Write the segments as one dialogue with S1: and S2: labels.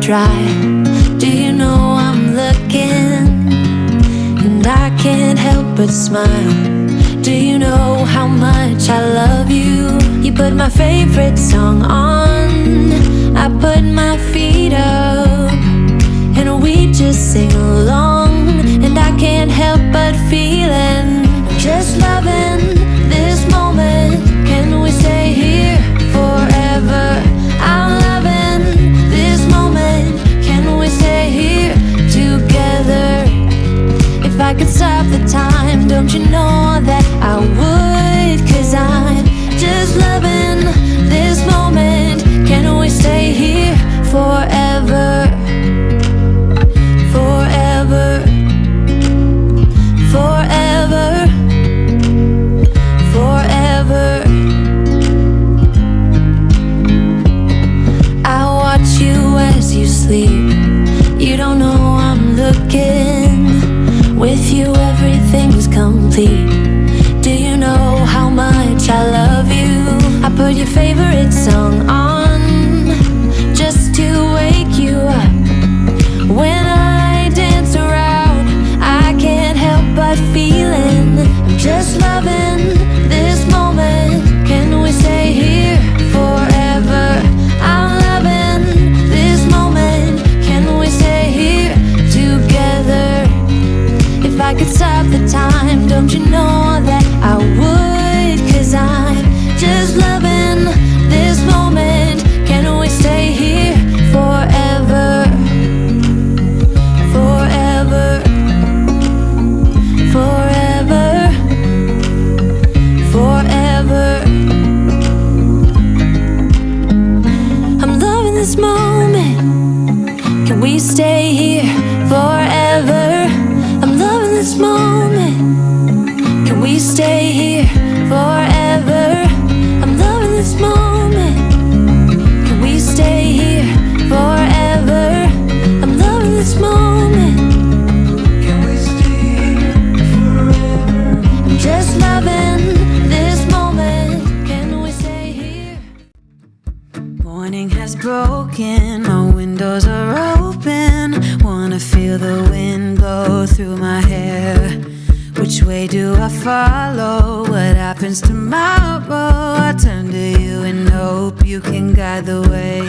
S1: dry. Do you know I'm looking? And I can't help but smile. Do you know how much I love you? You put my favorite song on, I put my feet up, and we just sing along. And I can't help but feeling, just loving this moment. Can we stay here forever? I'm loving this moment. Can we stay here together? If I could stop the time, don't you know that I would? 'Cause I'm just loving this moment. Can we stay here forever? Forever, forever, forever. I watch you as you sleep. You don't know I'm looking. With you everything's complete. Do you know how much I love you? I put your favorite song on just to wake you up. When I dance around, I can't help but feeling, just loving this moment. Can we stay here forever? I'm loving this moment. Can we stay here together? If I could stop the time, don't you know that I would? 'Cause I'm just loving this moment. Can we stay here forever? Forever, forever, forever. I'm loving this moment. Can we stay here forever? I'm loving this moment. Can we stay here forever? I'm loving this moment. Can we stay here forever? I'm loving this moment. Can we stay here forever? I'm just loving this moment. Can we stay here?
S2: Morning has broken, our windows are open. Wanna feel the wind blow through my hair. Which way do I follow? What happens tomorrow? I turn to you and hope you can guide the way.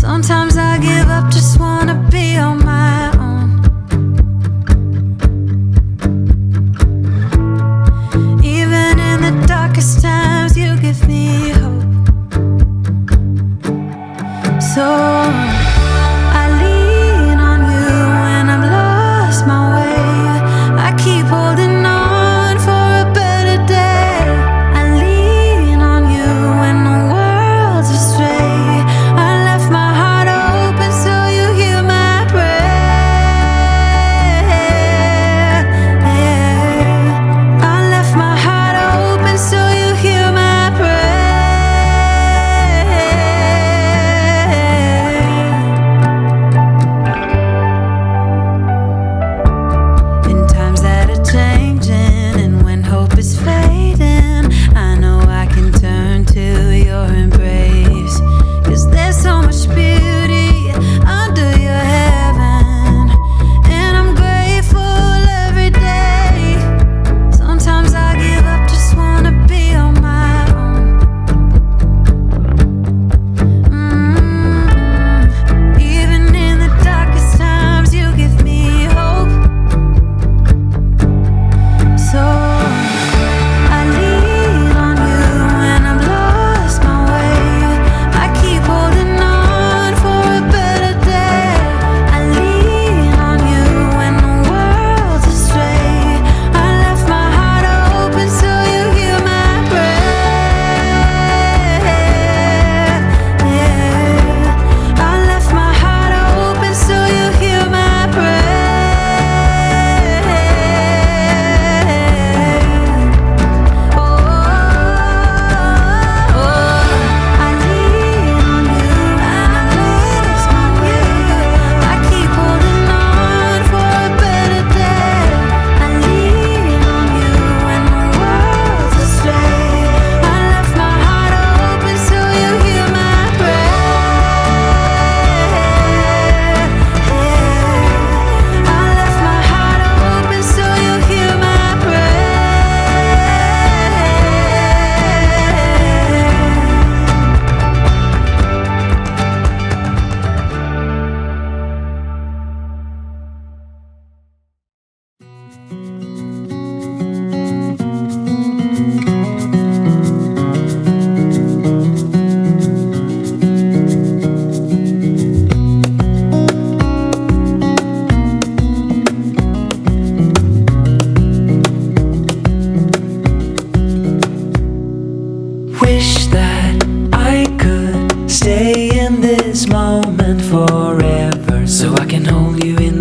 S2: Sometimes I give up, just wanna be on my own. Even in the darkest times, you give me hope. So I lean on you when I've lost my way. I keep holding on for a better day. I lean on you when the world's astray. I left my heart open so you hear my prayer.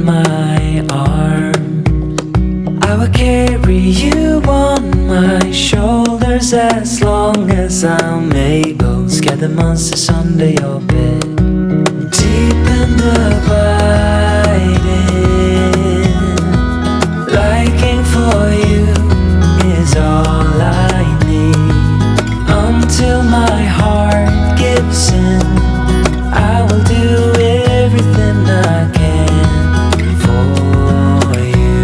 S3: my arm. I will carry you on my shoulders as long as I'm able. Scare the monsters under your bed. Deep and abiding, liking for you is all I need. Until my heart gives in, I will do everything I can for you.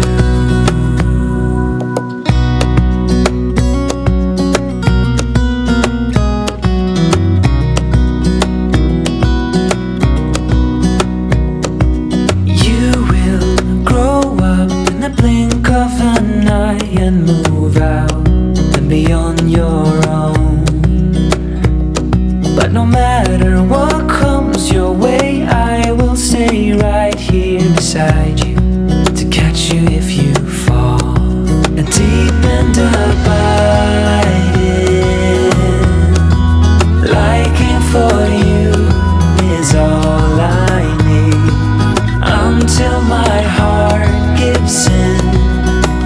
S3: You will grow up in the blink of an eye and move out and be on your own. But no matter what comes your way, I will stay right here beside you to catch you if you fall. And deep and abiding, liking for you is all I need. Until my heart gives in,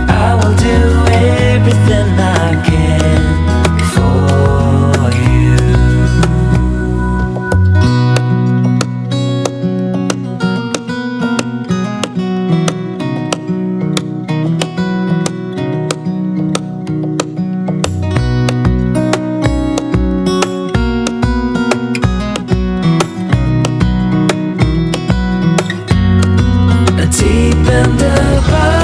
S3: I will do everything I can for you. Deep and abiding,